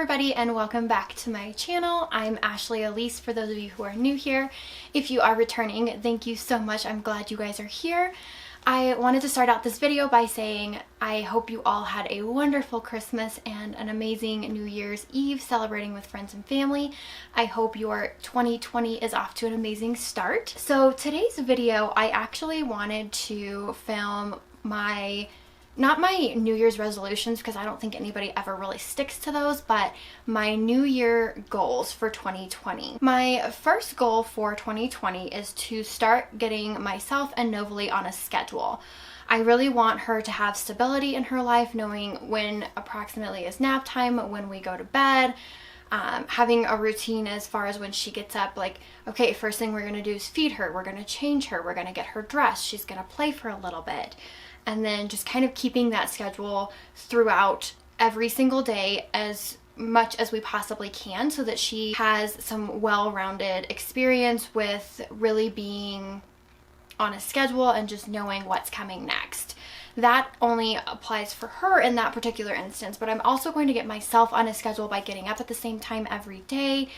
everybody and welcome back to my channel. I'm AshleyElyse for those of you who are new here. If you are returning, thank you so much. I'm glad you guys are here. I wanted to start out this video by saying I hope you all had a wonderful Christmas and an amazing New Year's Eve celebrating with friends and family. I hope your 2020 is off to an amazing start. So today's video, I actually wanted to film not my New Year's resolutions, because I don't think anybody ever really sticks to those, but my New Year goals for 2020. My first goal for 2020 is to start getting myself and Novalee on a schedule. I really want her to have stability in her life, knowing when approximately is nap time, when we go to bed, having a routine as far as when she gets up, like, okay, first thing we're going to do is feed her, we're going to change her, we're going to get her dressed, she's going to play for a little bit. And then just kind of keeping that schedule throughout every single day as much as we possibly can, so that she has some well-rounded experience with really being on a schedule and just knowing what's coming next. That only applies for her in that particular instance, but I'm also going to get myself on a schedule by getting up at the same time every day.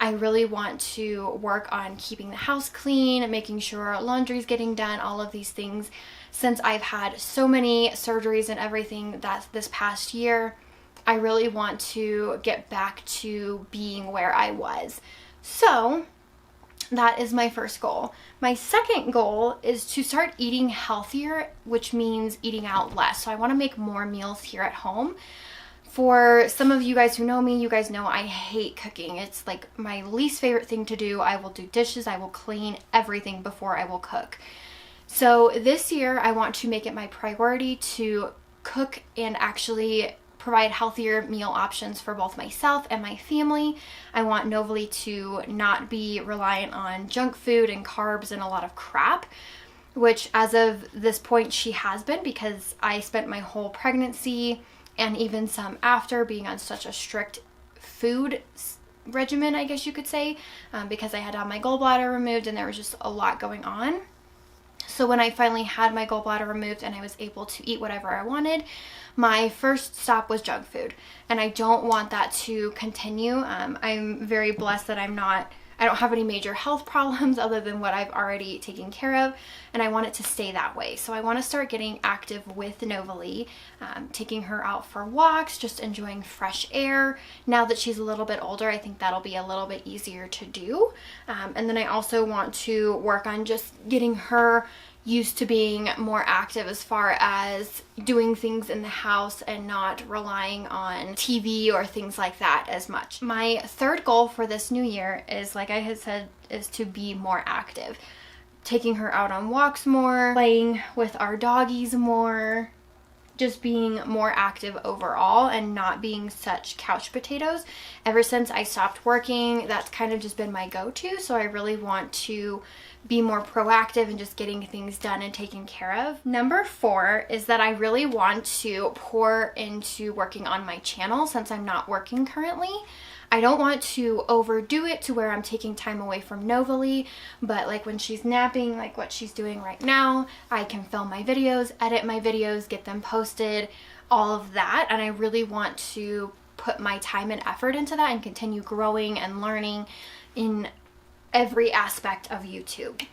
I really want to work on keeping the house clean, making sure laundry's getting done, all of these things. Since I've had so many surgeries and everything this past year, I really want to get back to being where I was. So that is my first goal. My second goal is to start eating healthier, which means eating out less. So I want to make more meals here at home. For some of you guys who know me, you guys know I hate cooking. It's like my least favorite thing to do. I will do dishes, I will clean everything before I will cook. So this year I want to make it my priority to cook and actually provide healthier meal options for both myself and my family. I want Novalee to not be reliant on junk food and carbs and a lot of crap, which as of this point she has been, because I spent my whole pregnancy and even some after being on such a strict food regimen, I guess you could say, because I had to have my gallbladder removed and there was just a lot going on. So when I finally had my gallbladder removed and I was able to eat whatever I wanted, my first stop was junk food. And I don't want that to continue. I'm very blessed that I don't have any major health problems other than what I've already taken care of, and I want it to stay that way. So I want to start getting active with Novalee, taking her out for walks, just enjoying fresh air. Now that she's a little bit older, I think that'll be a little bit easier to do. And then I also want to work on just getting her used to being more active as far as doing things in the house and not relying on TV or things like that as much. My third goal for this new year is, like I had said, is to be more active. Taking her out on walks more, playing with our doggies more, just being more active overall and not being such couch potatoes. Ever since I stopped working, that's kind of just been my go-to, so I really want to be more proactive and just getting things done and taken care of. Number 4 is that I really want to pour into working on my channel since I'm not working currently. I don't want to overdo it to where I'm taking time away from Novalee, but like when she's napping, like what she's doing right now, I can film my videos, edit my videos, get them posted, all of that. And I really want to put my time and effort into that and continue growing and learning in every aspect of YouTube.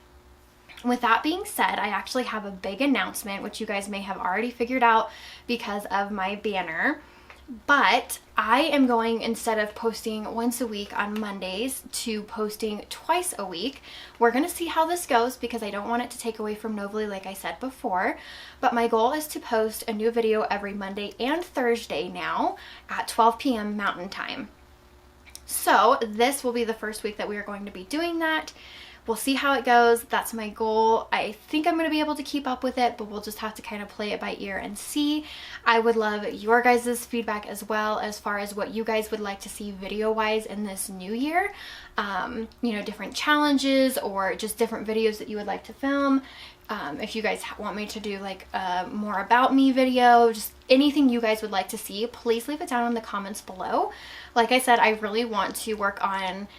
With that being said, I actually have a big announcement, which you guys may have already figured out because of my banner. But I am going, instead of posting once a week on Mondays, to posting twice a week. We're going to see how this goes because I don't want it to take away from Novalee, like I said before. But my goal is to post a new video every Monday and Thursday now at 12 p.m. Mountain Time. So this will be the first week that we are going to be doing that. We'll see how it goes. That's my goal. I think I'm going to be able to keep up with it, but we'll just have to kind of play it by ear and see. I would love your guys' feedback as well, as far as what you guys would like to see video-wise in this new year. You know, different challenges or just different videos that you would like to film. If you guys want me to do like a more about me video, just anything you guys would like to see, please leave it down in the comments below. Like I said, I really want to work on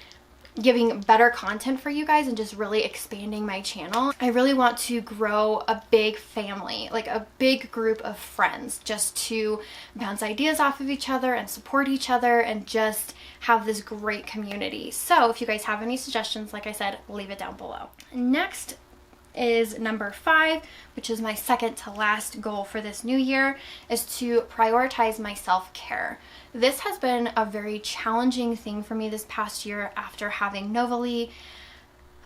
giving better content for you guys and just really expanding my channel. I really want to grow a big family, like a big group of friends, just to bounce ideas off of each other and support each other and just have this great community. So if you guys have any suggestions, like I said, leave it down below. Next is number 5, which is my second to last goal for this new year, is to prioritize my self-care. This has been a very challenging thing for me this past year after having Novalee.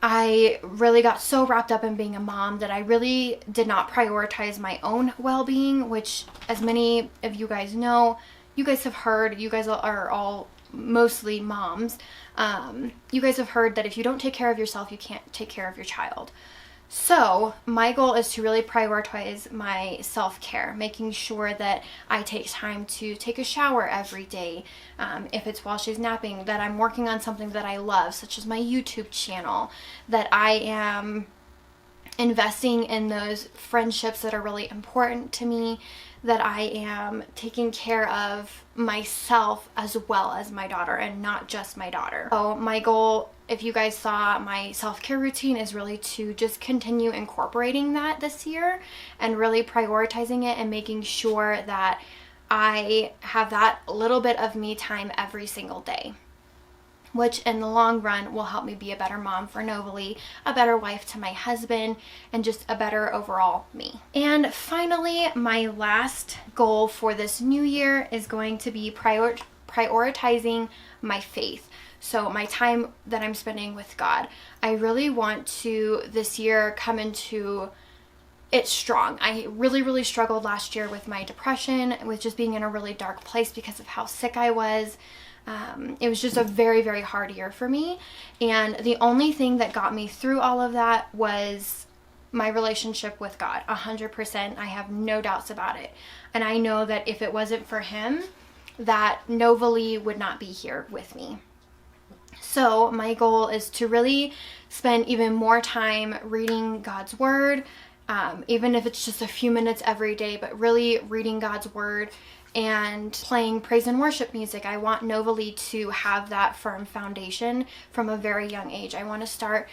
I really got so wrapped up in being a mom that I really did not prioritize my own well-being, which, as many of you guys know, you guys have heard, you guys are all mostly moms, you guys have heard that if you don't take care of yourself, you can't take care of your child. So my goal is to really prioritize my self-care, making sure that I take time to take a shower every day. If it's while she's napping, that I'm working on something that I love, such as my YouTube channel, that I am investing in those friendships that are really important to me, that I am taking care of myself as well as my daughter and not just my daughter. So my goal, if you guys saw my self-care routine, is really to just continue incorporating that this year and really prioritizing it and making sure that I have that little bit of me time every single day, which in the long run will help me be a better mom for Novalee, a better wife to my husband, and just a better overall me. And finally, my last goal for this new year is going to be prioritizing my faith. So my time that I'm spending with God. I really want to this year come into it strong. I really struggled last year with my depression, with just being in a really dark place because of how sick I was. It was just a very hard year for me, and the only thing that got me through all of that was my relationship with God. 100%. I have no doubts about it, and I know that if it wasn't for him, that Novalee would not be here with me. So my goal is to really spend even more time reading God's word, even if it's just a few minutes every day, but really reading God's word and playing praise and worship music. I want Novalee to have that firm foundation from a very young age. I want to start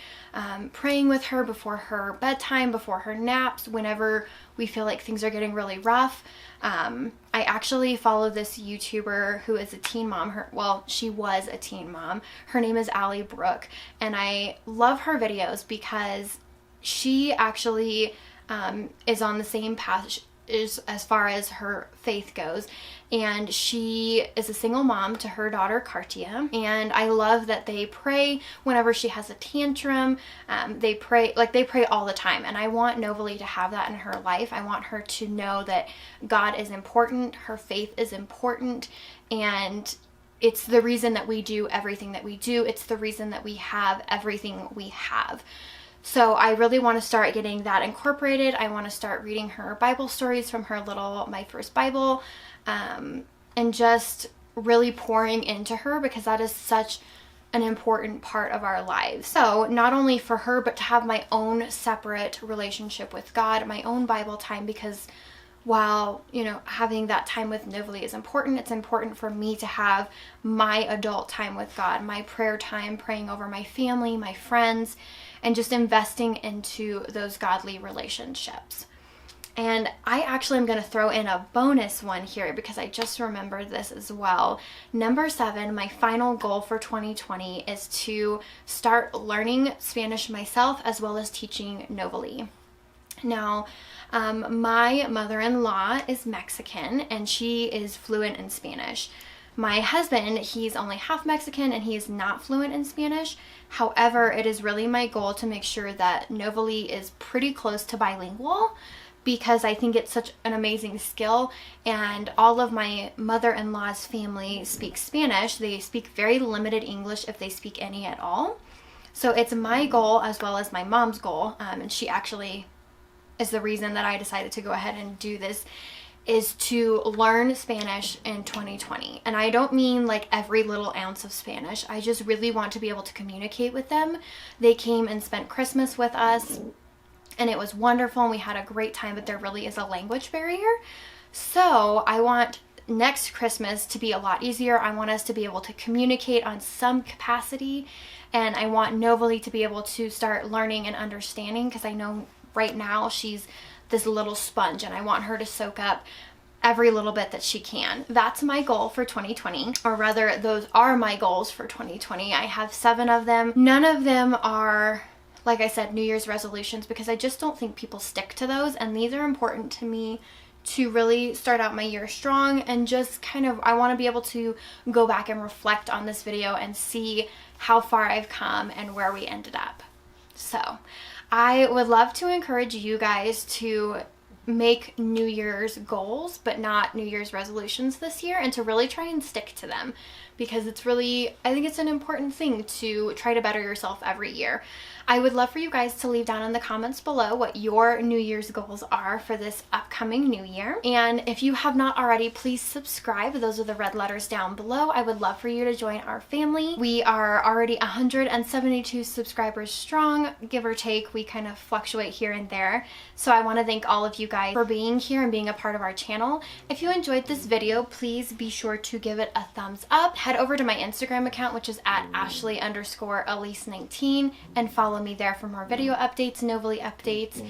praying with her before her bedtime, before her naps, whenever we feel like things are getting really rough. I actually follow this YouTuber who is a teen mom. She was a teen mom. Her name is Allie Brooke, and I love her videos because she actually is on the same path as far as her faith goes, and she is a single mom to her daughter Cartia, and I love that they pray whenever she has a tantrum. They pray all the time, and I want Novalee to have that in her life. I want her to know that God is important, her faith is important, and it's the reason that we do everything that we do. It's the reason that we have everything we have. So I really want to start getting that incorporated. I want to start reading her Bible stories from her little My First Bible, and just really pouring into her, because that is such an important part of our lives. So not only for her, but to have my own separate relationship with God, my own Bible time, because while, having that time with Novalee is important, it's important for me to have my adult time with God, my prayer time, praying over my family, my friends, and just investing into those godly relationships. And I actually am going to throw in a bonus one here because I just remembered this as well. Number 7, my final goal for 2020 is to start learning Spanish myself as well as teaching Novalee. Now, my mother-in-law is Mexican and she is fluent in Spanish. My husband, he's only half Mexican and he is not fluent in Spanish. However, it is really my goal to make sure that Novalee is pretty close to bilingual, because I think it's such an amazing skill, and all of my mother-in-law's family speaks Spanish. They speak very limited English, if they speak any at all. So it's my goal as well as my mom's goal, and she actually is the reason that I decided to go ahead and do this, is to learn Spanish in 2020. And I don't mean like every little ounce of Spanish. I just really want to be able to communicate with them. They came and spent Christmas with us, and it was wonderful and we had a great time, but there really is a language barrier. So I want next Christmas to be a lot easier. I want us to be able to communicate on some capacity, and I want Novalie to be able to start learning and understanding, because I know right now she's this little sponge and I want her to soak up every little bit that she can. That's my goal for 2020, or rather those are my goals for 2020. I have 7 of them. None of them are, like I said, New Year's resolutions, because I just don't think people stick to those, and these are important to me to really start out my year strong, and just kind of, I want to be able to go back and reflect on this video and see how far I've come and where we ended up. So I would love to encourage you guys to make New Year's goals, but not New Year's resolutions this year, and to really try and stick to them, because it's really, I think it's an important thing to try to better yourself every year. I would love for you guys to leave down in the comments below what your New Year's goals are for this upcoming new year. And if you have not already, please subscribe. Those are the red letters down below. I would love for you to join our family. We are already 172 subscribers strong, give or take. We kind of fluctuate here and there. So I want to thank all of you guys for being here and being a part of our channel. If you enjoyed this video, please be sure to give it a thumbs up. Head over to my Instagram account, which is at Ashley_Elyse19, and follow me there for more video updates, Novalie updates,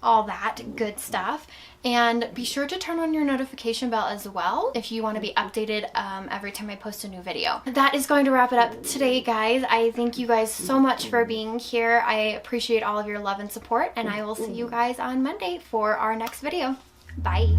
all that good stuff. And be sure to turn on your notification bell as well if you want to be updated every time I post a new video. That is going to wrap it up today, guys. I thank you guys so much for being here. I appreciate all of your love and support, and I will see you guys on Monday for our next video. Bye.